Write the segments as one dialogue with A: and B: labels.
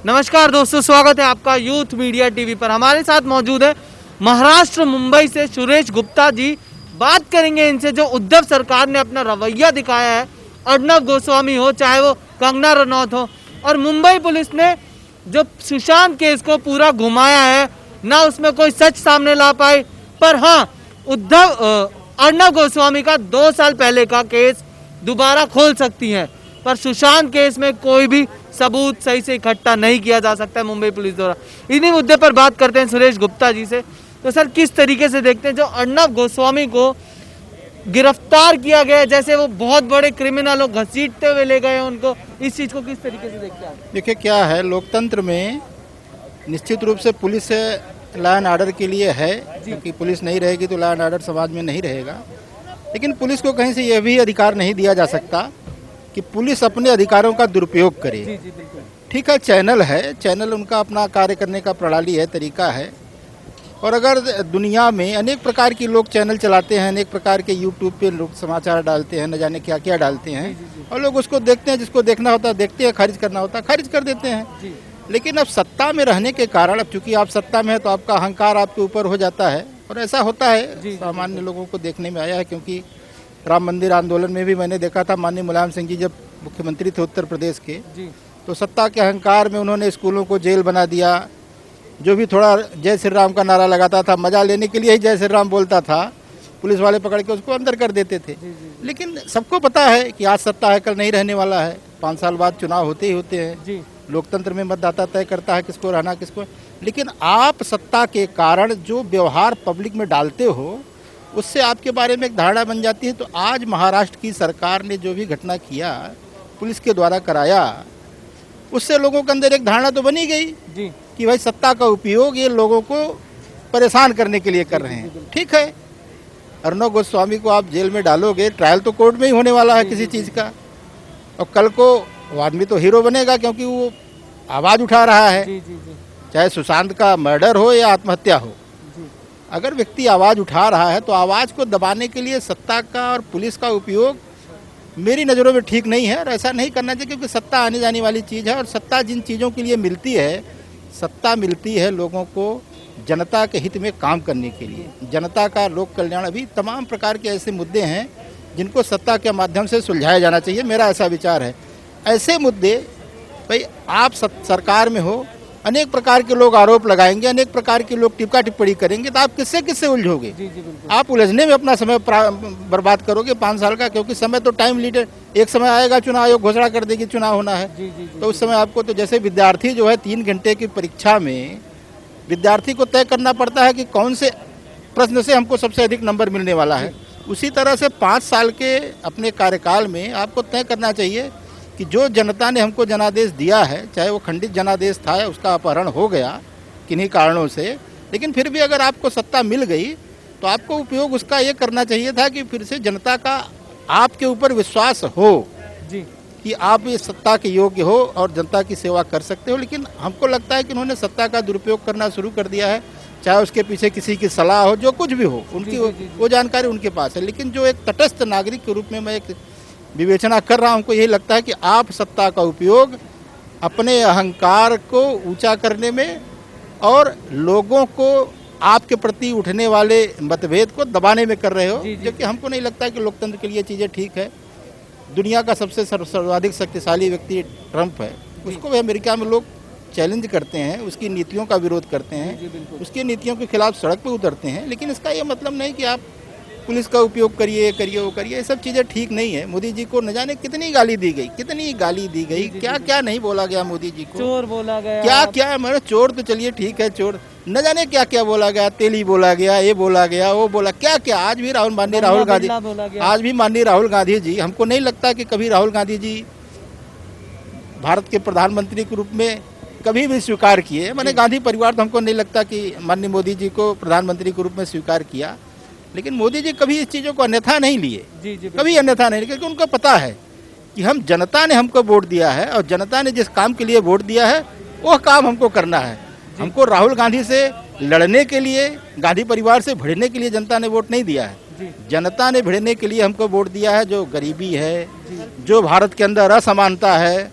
A: नमस्कार दोस्तों, स्वागत है आपका यूथ मीडिया टीवी पर। हमारे साथ मौजूद है महाराष्ट्र मुंबई से सुरेश गुप्ता जी। बात करेंगे इनसे जो उद्धव सरकार ने अपना रवैया दिखाया है, अर्नब गोस्वामी हो चाहे वो कंगना रनौत हो, और मुंबई पुलिस ने जो सुशांत केस को पूरा घुमाया है, ना उसमें कोई सच सामने ला पाए। पर हाँ, अर्नब गोस्वामी का 2 साल पहले का केस दोबारा खोल सकती है, पर सुशांत केस में कोई भी सबूत सही से इकट्ठा नहीं किया जा सकता है मुंबई पुलिस द्वारा। इन्हीं मुद्दे पर बात करते हैं सुरेश गुप्ता जी से। तो सर, किस तरीके से देखते हैं जो अर्नब गोस्वामी को गिरफ्तार किया गया, जैसे वो बहुत बड़े क्रिमिनल हो, घसीटते हुए ले गए उनको, इस चीज को किस तरीके से देखते हैं?
B: देखिए, क्या है, लोकतंत्र में निश्चित रूप से पुलिस लॉ एंड ऑर्डर के लिए है, क्योंकि पुलिस नहीं रहेगी तो लॉ एंड ऑर्डर समाज में नहीं रहेगा। लेकिन पुलिस को कहीं से यह भी अधिकार नहीं दिया जा सकता कि पुलिस अपने अधिकारों का दुरुपयोग करे।
A: जी जी बिल्कुल।
B: ठीक है, चैनल है, चैनल उनका अपना कार्य करने का प्रणाली है, तरीका है। और अगर दुनिया में अनेक प्रकार के लोग चैनल चलाते हैं, अनेक प्रकार के यूट्यूब पे लोग समाचार डालते हैं, न जाने क्या क्या डालते हैं, और लोग उसको देखते हैं, जिसको देखना होता है देखते हैं, खारिज करना होता है खारिज कर देते हैं। लेकिन अब सत्ता में रहने के कारण, अब चूंकि आप सत्ता में है तो आपका अहंकार आपके ऊपर हो जाता है, और ऐसा होता है, सामान्य लोगों को देखने में आया है। क्योंकि राम मंदिर आंदोलन में भी मैंने देखा था, माननीय मुलायम सिंह जी जब मुख्यमंत्री थे उत्तर प्रदेश के, तो सत्ता के अहंकार में उन्होंने स्कूलों को जेल बना दिया। जो भी थोड़ा जय श्री राम का नारा लगाता था, मजा लेने के लिए ही जय श्री राम बोलता था, पुलिस वाले पकड़ के उसको अंदर कर देते थे। लेकिन सबको पता है कि आज सत्ता है, कल नहीं रहने वाला है। 5 साल बाद चुनाव होते ही होते हैं। लोकतंत्र में मतदाता तय करता है किसको रहना किसको। लेकिन आप सत्ता के कारण जो व्यवहार पब्लिक में डालते हो, उससे आपके बारे में एक धारणा बन जाती है। तो आज महाराष्ट्र की सरकार ने जो भी घटना किया, पुलिस के द्वारा कराया, उससे लोगों के अंदर एक धारणा तो बनी गई कि भाई सत्ता का उपयोग ये लोगों को परेशान करने के लिए कर रहे हैं। ठीक है, अर्नब गोस्वामी को आप जेल में डालोगे, ट्रायल तो कोर्ट में ही होने वाला है किसी चीज़ का, और कल को वो आदमी तो हीरो बनेगा क्योंकि वो आवाज़ उठा रहा है। चाहे सुशांत का मर्डर हो या आत्महत्या हो, अगर व्यक्ति आवाज़ उठा रहा है तो आवाज़ को दबाने के लिए सत्ता का और पुलिस का उपयोग मेरी नज़रों में ठीक नहीं है, और ऐसा नहीं करना चाहिए। क्योंकि सत्ता आने जाने वाली चीज़ है, और सत्ता जिन चीज़ों के लिए मिलती है, सत्ता मिलती है लोगों को जनता के हित में काम करने के लिए, जनता का लोक कल्याण। अभी तमाम प्रकार के ऐसे मुद्दे हैं जिनको सत्ता के माध्यम से सुलझाया जाना चाहिए, मेरा ऐसा विचार है। ऐसे मुद्दे, भाई आप सरकार में हो, अनेक प्रकार के लोग आरोप लगाएंगे, अनेक प्रकार के लोग टिप्पा टिप्पणी करेंगे, तो आप किससे उलझोगे? आप उलझने में अपना समय बर्बाद करोगे 5 साल का। क्योंकि समय तो टाइम लीडर, एक समय आएगा चुनाव आयोग घोषणा कर देगी चुनाव होना है, तो उस समय आपको, तो जैसे विद्यार्थी जो है 3 घंटे की परीक्षा में विद्यार्थी को तय करना पड़ता है कि कौन से प्रश्न से हमको सबसे अधिक नंबर मिलने वाला है, उसी तरह से 5 साल के अपने कार्यकाल में आपको तय करना चाहिए कि जो जनता ने हमको जनादेश दिया है, चाहे वो खंडित जनादेश था, उसका अपहरण हो गया किन्हीं कारणों से, लेकिन फिर भी अगर आपको सत्ता मिल गई तो आपको उपयोग उसका ये करना चाहिए था कि फिर से जनता का आपके ऊपर विश्वास हो कि आप इस सत्ता के योग्य हो और जनता की सेवा कर सकते हो। लेकिन हमको लगता है कि उन्होंने सत्ता का दुरुपयोग करना शुरू कर दिया है, चाहे उसके पीछे किसी की सलाह हो, जो कुछ भी हो, उनकी वो जानकारी उनके पास है। लेकिन जो एक तटस्थ नागरिक के रूप में मैं एक विवेचना कर रहा हूं, हमको यही लगता है कि आप सत्ता का उपयोग अपने अहंकार को ऊंचा करने में और लोगों को आपके प्रति उठने वाले मतभेद को दबाने में कर रहे हो, जो कि हमको नहीं लगता कि लोकतंत्र के लिए चीज़ें ठीक है। दुनिया का सबसे सर्वाधिक शक्तिशाली व्यक्ति ट्रंप है, उसको भी अमेरिका में लोग चैलेंज करते हैं, उसकी नीतियों का विरोध करते हैं, उसकी नीतियों के खिलाफ सड़क पर उतरते हैं। लेकिन इसका ये मतलब नहीं कि आप पुलिस का उपयोग करिए वो करिए, ये सब चीज़ें ठीक नहीं है। मोदी जी को न जाने कितनी गाली दी गई, क्या क्या नहीं बोला गया मोदी जी को,
A: चोर बोला गया,
B: क्या क्या, मेरे चोर तो चलिए ठीक है, चोर न जाने क्या क्या बोला गया, तेली बोला गया, ये बोला गया, वो बोला, क्या क्या। आज भी माननीय राहुल गांधी जी, हमको नहीं लगता कि कभी राहुल गांधी जी भारत के प्रधानमंत्री के रूप में कभी भी स्वीकार किए। मैंने गांधी परिवार तो हमको नहीं लगता कि माननीय मोदी जी को प्रधानमंत्री के रूप में स्वीकार किया। लेकिन मोदी जी कभी इस चीज़ों को अन्यथा नहीं लिए, कभी अन्यथा नहीं, क्योंकि उनको पता है कि हम, जनता ने हमको वोट दिया है, और जनता ने जिस काम के लिए वोट दिया है वह काम हमको करना है। हमको राहुल गांधी से लड़ने के लिए, गांधी परिवार से भिड़ने के लिए जनता ने वोट नहीं दिया है। जनता ने भिड़ने के लिए हमको वोट दिया है। जो गरीबी है, जो भारत के अंदर असमानता है,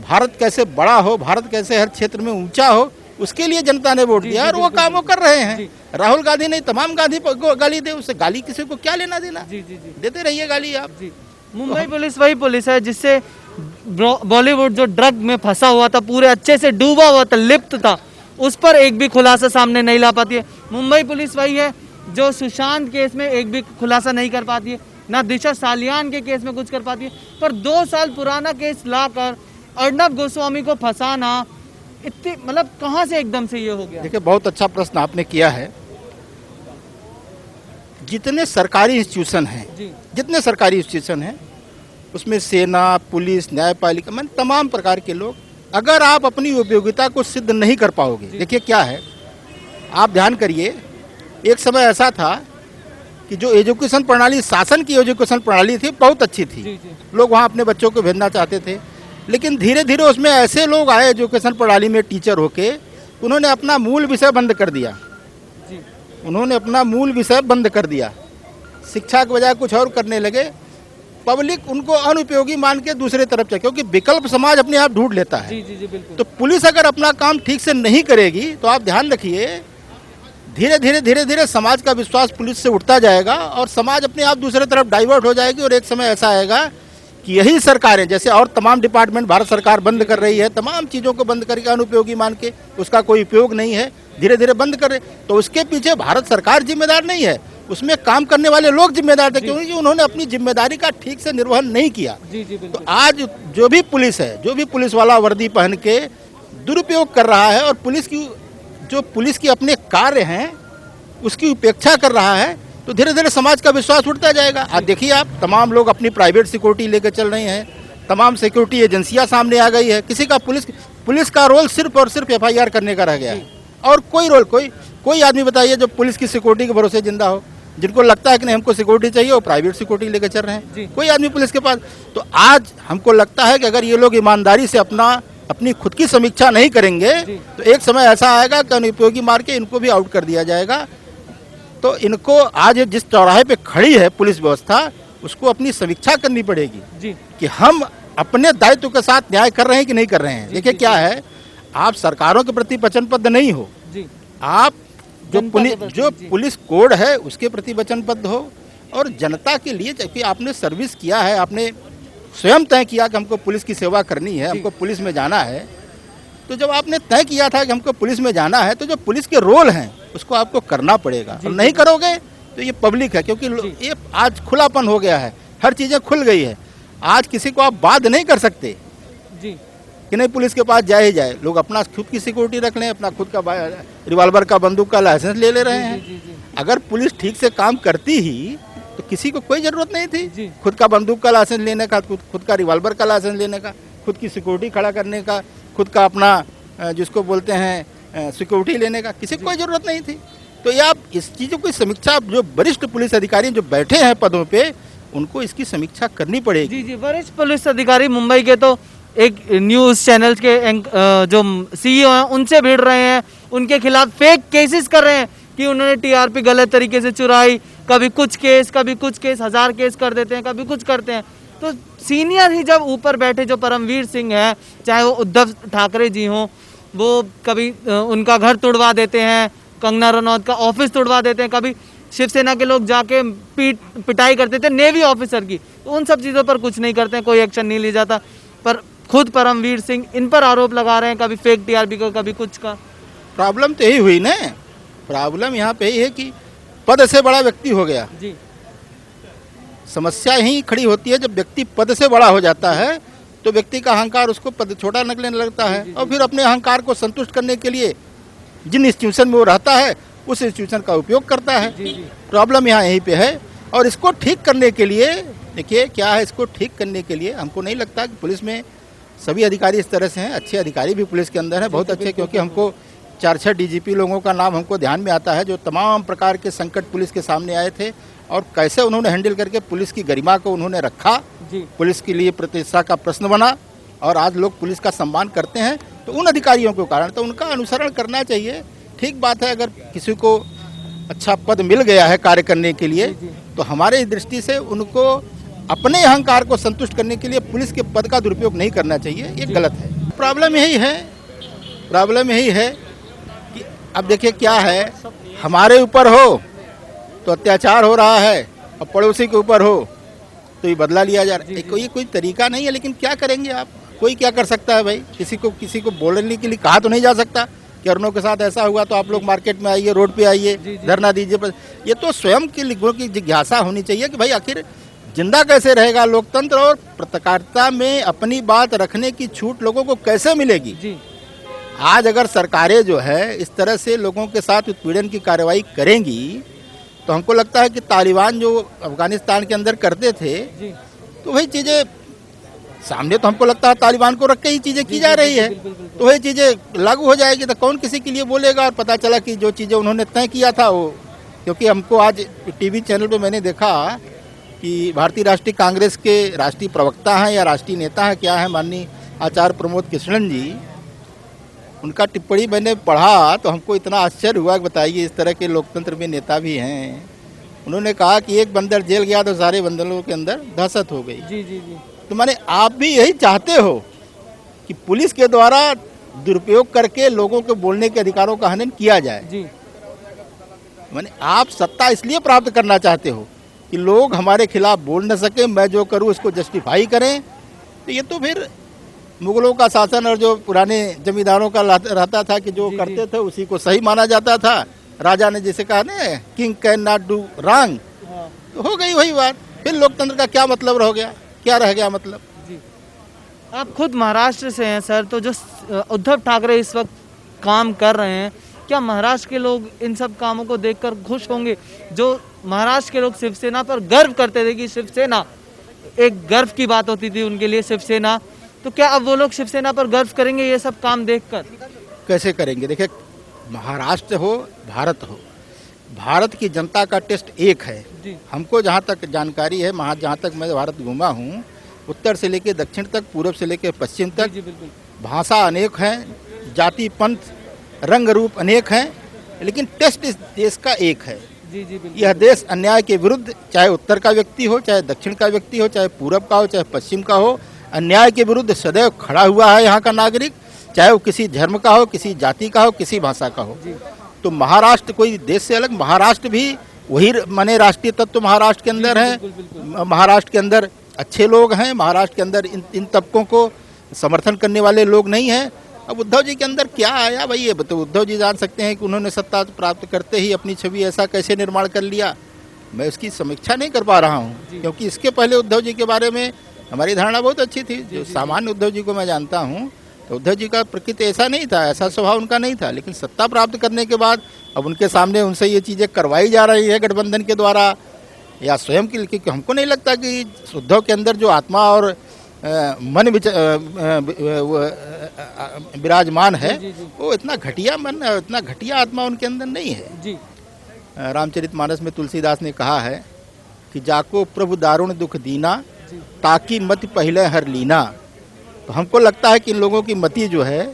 B: भारत कैसे बड़ा हो, भारत कैसे हर क्षेत्र में ऊंचा हो, उसके लिए जनता ने वोट दिया और वो काम वो कर रहे हैं। राहुल गांधी नहीं, तमाम गांधी को गाली दे, उससे गाली किसी को क्या लेना देना।
A: जी जी जी
B: देते रहिए गाली आप।
A: जी। मुंबई पुलिस वही पुलिस है जिससे बॉलीवुड जो ड्रग में फंसा हुआ था, पूरे अच्छे से डूबा हुआ था, लिप्त था, उस पर एक भी खुलासा सामने नहीं ला पाती है। मुंबई पुलिस वही है जो सुशांत केस में एक भी खुलासा नहीं कर पाती है, ना दिशा सालियान के केस में कुछ कर पाती है। पर 2 साल पुराना केस लाकर अर्नब गोस्वामी को फंसाना, इतनी मतलब कहाँ से एकदम से ये हो गया?
B: देखिए, बहुत अच्छा प्रश्न आपने किया है। जितने सरकारी इंस्टीट्यूशन हैं,
A: जी
B: जितने सरकारी इंस्टीट्यूशन हैं, उसमें सेना, पुलिस, न्यायपालिका, मैं तमाम प्रकार के लोग, अगर आप अपनी उपयोगिता को सिद्ध नहीं कर पाओगे, देखिए क्या है, आप ध्यान करिए, एक समय ऐसा था कि जो एजुकेशन प्रणाली, शासन की एजुकेशन प्रणाली थी, बहुत अच्छी थी।
A: जी जी
B: लोग वहाँ अपने बच्चों को भेजना चाहते थे, लेकिन धीरे धीरे उसमें ऐसे लोग आए एजुकेशन प्रणाली में टीचर होके, उन्होंने अपना मूल विषय बंद कर दिया।
A: जी
B: उन्होंने अपना मूल विषय बंद कर दिया, शिक्षा के बजाय कुछ और करने लगे। पब्लिक उनको अनुपयोगी मान के दूसरे तरफ चले, क्योंकि विकल्प समाज अपने आप ढूंढ लेता है।
A: जी जी जी बिल्कुल।
B: तो पुलिस अगर अपना काम ठीक से नहीं करेगी तो आप ध्यान रखिए, धीरे धीरे समाज का विश्वास पुलिस से उठता जाएगा और समाज अपने आप दूसरे तरफ डाइवर्ट हो जाएगी। और एक समय ऐसा आएगा कि यही सरकारें, जैसे और तमाम डिपार्टमेंट भारत सरकार बंद कर रही है, तमाम चीज़ों को बंद करके अनुपयोगी मान के, उसका कोई उपयोग नहीं है, धीरे धीरे बंद कर रहे, तो उसके पीछे भारत सरकार जिम्मेदार नहीं है, उसमें काम करने वाले लोग जिम्मेदार थे, क्योंकि उन्होंने अपनी जिम्मेदारी का ठीक से निर्वहन नहीं किया।
A: जी जी
B: तो
A: बिल्कुल।
B: आज जो भी पुलिस है, जो भी पुलिस वाला वर्दी पहन के दुरुपयोग कर रहा है और पुलिस की अपने कार्य हैं उसकी उपेक्षा कर रहा है, तो धीरे धीरे समाज का विश्वास उठता जाएगा। आज देखिए आप, तमाम लोग अपनी प्राइवेट सिक्योरिटी लेकर चल रहे हैं, तमाम सिक्योरिटी एजेंसियां सामने आ गई है, किसी का पुलिस का रोल सिर्फ और सिर्फ FIR करने का रह गया है, और कोई रोल, कोई आदमी बताइए जो पुलिस की सिक्योरिटी के भरोसे जिंदा हो, जिनको लगता है कि नहीं हमको सिक्योरिटी चाहिए, वो प्राइवेट सिक्योरिटी लेकर चल रहे हैं, कोई आदमी पुलिस के पास। तो आज हमको लगता है कि अगर ये लोग ईमानदारी से अपनी खुद की समीक्षा नहीं करेंगे तो एक समय ऐसा आएगा कि अनुपयोगी मार के इनको भी आउट कर दिया जाएगा। तो इनको आज जिस चौराहे पे खड़ी है पुलिस व्यवस्था, उसको अपनी समीक्षा करनी पड़ेगी
A: जी
B: कि हम अपने दायित्व के साथ न्याय कर रहे हैं कि नहीं कर रहे हैं। देखिए क्या है, आप सरकारों के प्रति वचनबद्ध नहीं हो,
A: जी
B: आप जो
A: जनता के प्रति,
B: जो
A: जी।
B: पुलिस कोड है उसके प्रति वचनबद्ध हो, और जनता के लिए, क्योंकि आपने सर्विस किया है, आपने स्वयं तय किया कि हमको पुलिस की सेवा करनी है, हमको पुलिस में जाना है, तो जब आपने तय किया था कि हमको पुलिस में जाना है, तो जो पुलिस के रोल हैं उसको आपको करना पड़ेगा। और नहीं करोगे तो ये पब्लिक है, क्योंकि ये आज खुलापन हो गया है, हर चीज़ें खुल गई है, आज किसी को आप बाध्य नहीं कर सकते
A: जी
B: कि नहीं पुलिस के पास जाए ही जाए। लोग अपना खुद की सिक्योरिटी रख लें, अपना खुद का रिवॉल्वर का, बंदूक का लाइसेंस ले रहे हैं।
A: जी जी
B: अगर पुलिस ठीक से काम करती ही तो किसी को कोई ज़रूरत नहीं
A: जी।
B: थी खुद का बंदूक का लाइसेंस लेने का, खुद का रिवॉल्वर का लाइसेंस लेने का, खुद की सिक्योरिटी खड़ा करने का, खुद का अपना जिसको बोलते हैं सिक्योरिटी लेने का, किसी को कोई ज़रूरत नहीं थी। तो ये आप इस चीज़ों की समीक्षा, जो वरिष्ठ पुलिस अधिकारी जो बैठे हैं पदों पे, उनको इसकी समीक्षा करनी पड़ेगी।
A: जी जी। वरिष्ठ पुलिस अधिकारी मुंबई के तो एक न्यूज़ चैनल के जो CEO हैं उनसे भिड़ रहे हैं, उनके खिलाफ फेक केसेस कर रहे हैं कि उन्होंने TRP गलत तरीके से चुराई, कभी कुछ केस 1000 केस कर देते हैं, कभी कुछ करते हैं। तो सीनियर ही जब ऊपर बैठे जो परमवीर सिंह हैं, चाहे वो उद्धव ठाकरे जी हों, वो कभी उनका घर तोड़वा देते हैं, कंगना रनौत का ऑफिस तोड़वा देते हैं, कभी शिवसेना के लोग जाके पिटाई करते थे नेवी ऑफिसर की, तो उन सब चीज़ों पर कुछ नहीं करते हैं, कोई एक्शन नहीं लिया जाता। पर खुद परमवीर सिंह इन पर आरोप लगा रहे हैं, कभी फेक TRP का, कभी कुछ का।
B: प्रॉब्लम तो यही हुई ना, प्रॉब्लम यहाँ पे ही है कि पद से बड़ा व्यक्ति हो गया।
A: जी
B: समस्या यही खड़ी होती है, जब व्यक्ति पद से बड़ा हो जाता है तो व्यक्ति का अहंकार उसको पद छोटा लगने लगता है, और फिर अपने अहंकार को संतुष्ट करने के लिए जिन इंस्टीट्यूशन में वो रहता है उस इंस्टीट्यूशन का उपयोग करता है। प्रॉब्लम यहाँ यहीं पे है, और इसको ठीक करने के लिए देखिए क्या है, इसको ठीक करने के लिए हमको नहीं लगता कि पुलिस में सभी अधिकारी इस तरह से हैं। अच्छे अधिकारी भी पुलिस के अंदर हैं, बहुत अच्छे, क्योंकि हमको 4-6 DGP लोगों का नाम हमको ध्यान में आता है, जो तमाम प्रकार के संकट पुलिस के सामने आए थे, और कैसे उन्होंने हैंडल करके पुलिस की गरिमा को उन्होंने रखा, पुलिस के लिए प्रतिष्ठा का प्रश्न बना, और आज लोग पुलिस का सम्मान करते हैं। तो उन अधिकारियों के कारण तो उनका अनुसरण करना चाहिए। ठीक बात है, अगर किसी को अच्छा पद मिल गया है कार्य करने के लिए, तो हमारे दृष्टि से उनको अपने अहंकार को संतुष्ट करने के लिए पुलिस के पद का दुरुपयोग नहीं करना चाहिए, ये गलत है। प्रॉब्लम यही है कि अब देखिए क्या है, हमारे ऊपर हो तो अत्याचार हो रहा है और पड़ोसी के ऊपर हो तो ये बदला लिया जा रहा है। ये कोई तरीका नहीं है, लेकिन क्या करेंगे आप, कोई क्या कर सकता है भाई। किसी को बोलने के लिए कहा तो नहीं जा सकता कि अरुणों के साथ ऐसा हुआ तो आप लोग मार्केट में आइए, रोड पे आइए, धरना दीजिए। पर ये तो स्वयं के लोगों की जिज्ञासा होनी चाहिए कि भाई आखिर जिंदा कैसे रहेगा लोकतंत्र, और पत्रकारिता में अपनी बात रखने की छूट लोगों को कैसे मिलेगी। आज अगर सरकारें जो है इस तरह से लोगों के साथ उत्पीड़न की कार्रवाई करेंगी तो हमको लगता है कि तालिबान जो अफगानिस्तान के अंदर करते थे तो वही चीज़ें सामने, तो हमको लगता है तालिबान को रख के ही चीज़ें की जा रही है, तो वही चीज़ें लागू हो जाएगी। तो कौन किसी के लिए बोलेगा। और पता चला कि जो चीज़ें उन्होंने तय किया था वो, क्योंकि हमको आज टीवी चैनल पे मैंने देखा कि भारतीय राष्ट्रीय कांग्रेस के राष्ट्रीय प्रवक्ता हैं या राष्ट्रीय नेता हैं क्या है, माननीय आचार्य प्रमोद कृष्णन जी, उनका टिप्पणी मैंने पढ़ा तो हमको इतना आश्चर्य हुआ कि बताइए इस तरह के लोकतंत्र में नेता भी हैं। उन्होंने कहा कि एक बंदर जेल गया तो सारे बंदरों के अंदर दहशत हो गई। तो माने आप भी यही चाहते हो कि पुलिस के द्वारा दुरुपयोग करके लोगों के बोलने के अधिकारों का हनन किया जाए। माने आप सत्ता इसलिए प्राप्त करना चाहते हो कि लोग हमारे खिलाफ बोल न सके, मैं जो करूँ उसको जस्टिफाई करें। तो ये तो फिर मुगलों का शासन और जो पुराने जमींदारों का रहता था कि जो करते थे उसी को सही माना जाता था। राजा ने जैसे कहा ना, king can not do wrong, तो हो गई वही बात। फिर लोकतंत्र का क्या मतलब रह गया, क्या रह गया मतलब।
A: आप खुद महाराष्ट्र से हैं सर, तो जो उद्धव ठाकरे इस वक्त काम कर रहे हैं, क्या महाराष्ट्र के लोग इन सब कामों को देखकर खुश होंगे? जो महाराष्ट्र के लोग शिवसेना पर गर्व करते थे कि शिवसेना एक गर्व की बात होती थी उनके लिए शिवसेना, तो क्या अब वो लोग शिवसेना पर गर्व करेंगे ये सब काम देखकर?
B: कैसे करेंगे। देखिए, महाराष्ट्र हो भारत हो, भारत की जनता का टेस्ट एक है। हमको जहाँ तक जानकारी है, जहाँ तक मैं भारत घूमा हूँ, उत्तर से लेकर दक्षिण तक, पूर्व से लेकर पश्चिम तक, भाषा अनेक हैं, जाति पंथ रंग रूप अनेक हैं, लेकिन टेस्ट इस देश का एक है। यह देश अन्याय के विरुद्ध, चाहे उत्तर का व्यक्ति हो, चाहे दक्षिण का व्यक्ति हो, चाहे पूर्व का हो, चाहे पश्चिम का हो, अन्याय के विरुद्ध सदैव खड़ा हुआ है यहाँ का नागरिक, चाहे वो किसी धर्म का हो, किसी जाति का हो, किसी भाषा का हो। तो महाराष्ट्र कोई देश से अलग, महाराष्ट्र भी वही माने राष्ट्रीय तत्व महाराष्ट्र के अंदर है। महाराष्ट्र के अंदर अच्छे लोग हैं, महाराष्ट्र के अंदर इन तबकों को समर्थन करने वाले लोग नहीं हैं। अब उद्धव जी के अंदर क्या आया भाई, ये बताओ। उद्धव जी जान सकते हैं कि उन्होंने सत्ता प्राप्त करते ही अपनी छवि ऐसा कैसे निर्माण कर लिया। मैं उसकी समीक्षा नहीं कर पा रहा हूँ, क्योंकि इसके पहले उद्धव जी के बारे में हमारी धारणा बहुत अच्छी थी। जो सामान्य उद्धव जी को मैं जानता हूँ, तो उद्धव जी का प्रकृति ऐसा नहीं था, ऐसा स्वभाव उनका नहीं था। लेकिन सत्ता प्राप्त करने के बाद अब उनके सामने उनसे ये चीज़ें करवाई जा रही है गठबंधन के द्वारा या स्वयं की, क्योंकि हमको नहीं लगता कि उद्धव के अंदर जो आत्मा और मन विराजमान है वो इतना घटिया मन, इतना घटिया आत्मा उनके अंदर नहीं है। रामचरितमानस में तुलसीदास ने कहा है कि जाको प्रभु दारुण दुख दीना, ताकि मति पहले हर लीना। तो हमको लगता है कि इन लोगों की मति जो है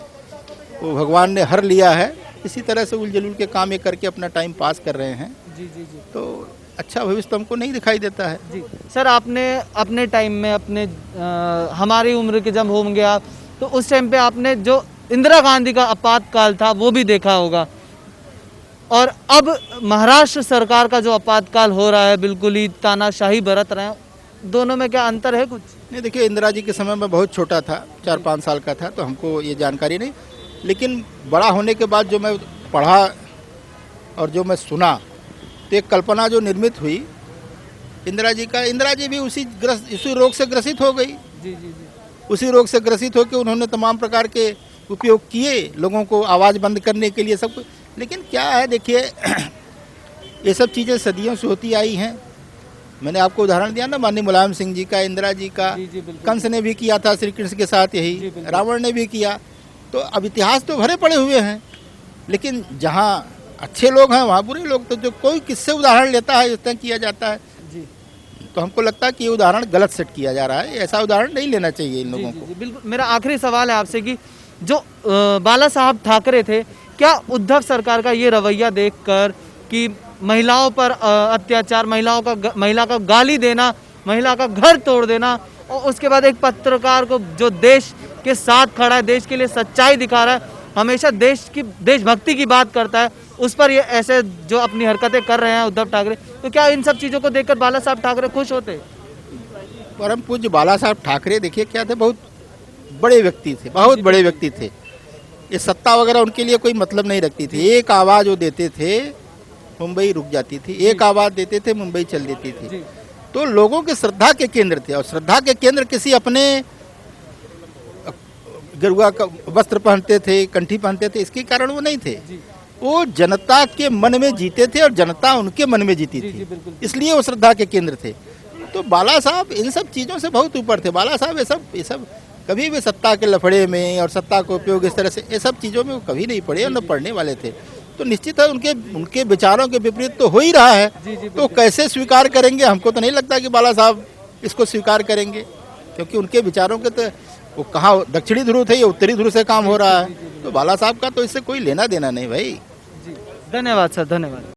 B: वो भगवान ने हर लिया है। इसी तरह से उलझुल के काम ये करके अपना टाइम पास कर रहे हैं। तो अच्छा भविष्य तो हमको नहीं दिखाई देता है।
A: सर, आपने अपने टाइम में हमारी उम्र के जब होंगे आप, तो उस टाइम पे आपने जो इंदिरा गांधी का आपातकाल था वो भी देखा होगा, और अब महाराष्ट्र सरकार का जो आपातकाल हो रहा है बिल्कुल ही तानाशाही बरत रहे हैं, दोनों में क्या अंतर है कुछ?
B: नहीं, देखिए, इंदिरा जी के समय में बहुत छोटा था, 4-5 साल का था, तो हमको ये जानकारी नहीं। लेकिन बड़ा होने के बाद जो मैं पढ़ा और जो मैं सुना, तो एक कल्पना जो निर्मित हुई इंदिरा जी भी उसी रोग से ग्रसित हो गई। उसी रोग से ग्रसित होकर उन्होंने तमाम प्रकार के उपयोग किए लोगों को आवाज़ बंद करने के लिए, सब कुछ। लेकिन क्या है, देखिए, ये सब चीज़ें सदियों से होती आई हैं। मैंने आपको उदाहरण दिया ना, माननीय मुलायम सिंह जी का, इंदिरा जी का, कंस ने भी किया था श्री कृष्ण के साथ यही, रावण ने भी किया। तो अब इतिहास तो भरे पड़े हुए हैं, लेकिन जहाँ अच्छे लोग हैं वहाँ बुरे लोग। तो जो कोई किससे उदाहरण लेता है, इस तरह किया जाता है। तो हमको लगता है कि ये उदाहरण गलत सेट किया जा रहा है। ऐसा उदाहरण नहीं लेना चाहिए इन लोगों को।
A: बिल्कुल। मेरा आखिरी सवाल है आपसे कि जो बाला साहब ठाकरे थे, क्या उद्धव सरकार का ये रवैया देखकर कि महिलाओं पर अत्याचार, महिला का गाली देना, महिला का घर तोड़ देना, और उसके बाद एक पत्रकार को जो देश के साथ खड़ा है, देश के लिए सच्चाई दिखा रहा है, हमेशा देशभक्ति की बात करता है, उस पर ये ऐसे जो अपनी हरकतें कर रहे हैं उद्धव ठाकरे, तो क्या इन सब चीज़ों को देखकर बाला साहब ठाकरे खुश होते?
B: परम पूज्य बाला साहब ठाकरे देखिए क्या थे, बहुत बड़े व्यक्ति थे, बहुत बड़े व्यक्ति थे। ये सत्ता वगैरह उनके लिए कोई मतलब नहीं रखती थी। एक आवाज़ वो देते थे, मुंबई रुक जाती थी, एक आवाज़ देते थे, मुंबई चल देती थी। तो लोगों के श्रद्धा के केंद्र थे, और श्रद्धा के केंद्र किसी अपने गेरुआ का वस्त्र पहनते थे, कंठी पहनते थे, इसके कारण वो नहीं थे। वो जनता के मन में जीते थे और जनता उनके मन में जीती थी, इसलिए वो श्रद्धा के केंद्र थे। तो बाला साहब इन सब चीज़ों से बहुत ऊपर थे। बाला साहब ये सब कभी भी सत्ता के लफड़े में और सत्ता को उपयोग इस तरह से ये सब चीज़ों में वो कभी नहीं पड़े और न पढ़ने वाले थे। तो निश्चित है उनके विचारों के विपरीत तो हो ही रहा है। तो कैसे स्वीकार करेंगे? हमको तो नहीं लगता कि बाला साहब इसको स्वीकार करेंगे, क्योंकि उनके विचारों के तो वो कहाँ दक्षिणी ध्रुव थे या उत्तरी ध्रुव से काम हो रहा है। तो बाला साहब का तो इससे कोई लेना देना नहीं भाई।
A: धन्यवाद सर, धन्यवाद।